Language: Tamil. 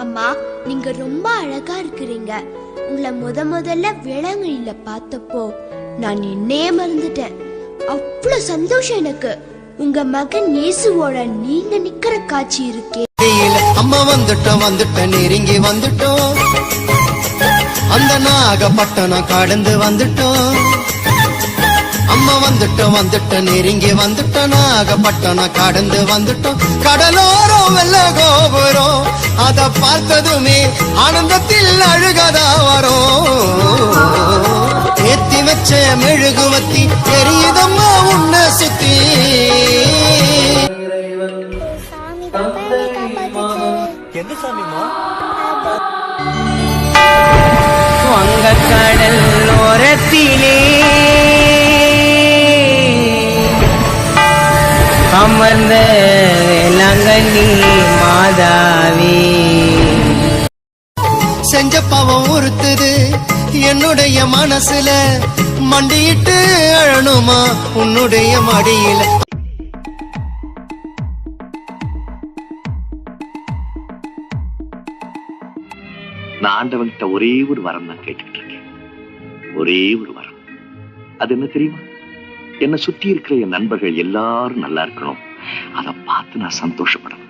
அம்மா, நீங்க ரொம்ப அழகா இருக்கிறீங்க. உங்களை முதல்ல வேளாங்கண்ணில பார்த்தப்போ நான் என்னையே மறந்துட்டேன். அவ்வளவு சந்தோஷம் எனக்கு. உங்க மகன் இயேசுவோட நீங்க நிக்கிற காட்சி இருக்கே. அம்மா வந்துட்டோம் நெருங்கி வந்துட்டோம், அந்த நாகப்பட்டணம் கடந்து வந்துட்டோம். அம்மா வந்துட்டோம் நெருங்கி வந்துட்டோம், நாகப்பட்டணம் கடந்து வந்துட்டோம். கடலோரம் வெள்ள கோபுரம் அத பார்த்ததுமே ஆனந்தத்தில் அழுகதா வரும். ஏத்தி வச்ச மெழுகுவத்தி எரியுதம்மா உன்னை சுத்தி. எந்த சாமிமா? வங்கக்கடல் ஓரத்திலே அமர்ந்த வேளாங்கண்ணி மாதாவே. செஞ்ச பாவம் உறுத்துது என்னுடைய மனசுல, மண்டியிட்டு அழணுமா உன்னுடைய மடியில. நான் ஆண்டவன்கிட்ட ஒரே ஒரு வரம் தான் கேட்டுக்கிட்டு இருக்கேன். ஒரே ஒரு வரம். அது என்ன தெரியுமா? என்னை சுத்தி இருக்கிற என் நண்பர்கள் எல்லாரும் நல்லா இருக்கணும். அதை பார்த்து நான் சந்தோஷப்படணும்.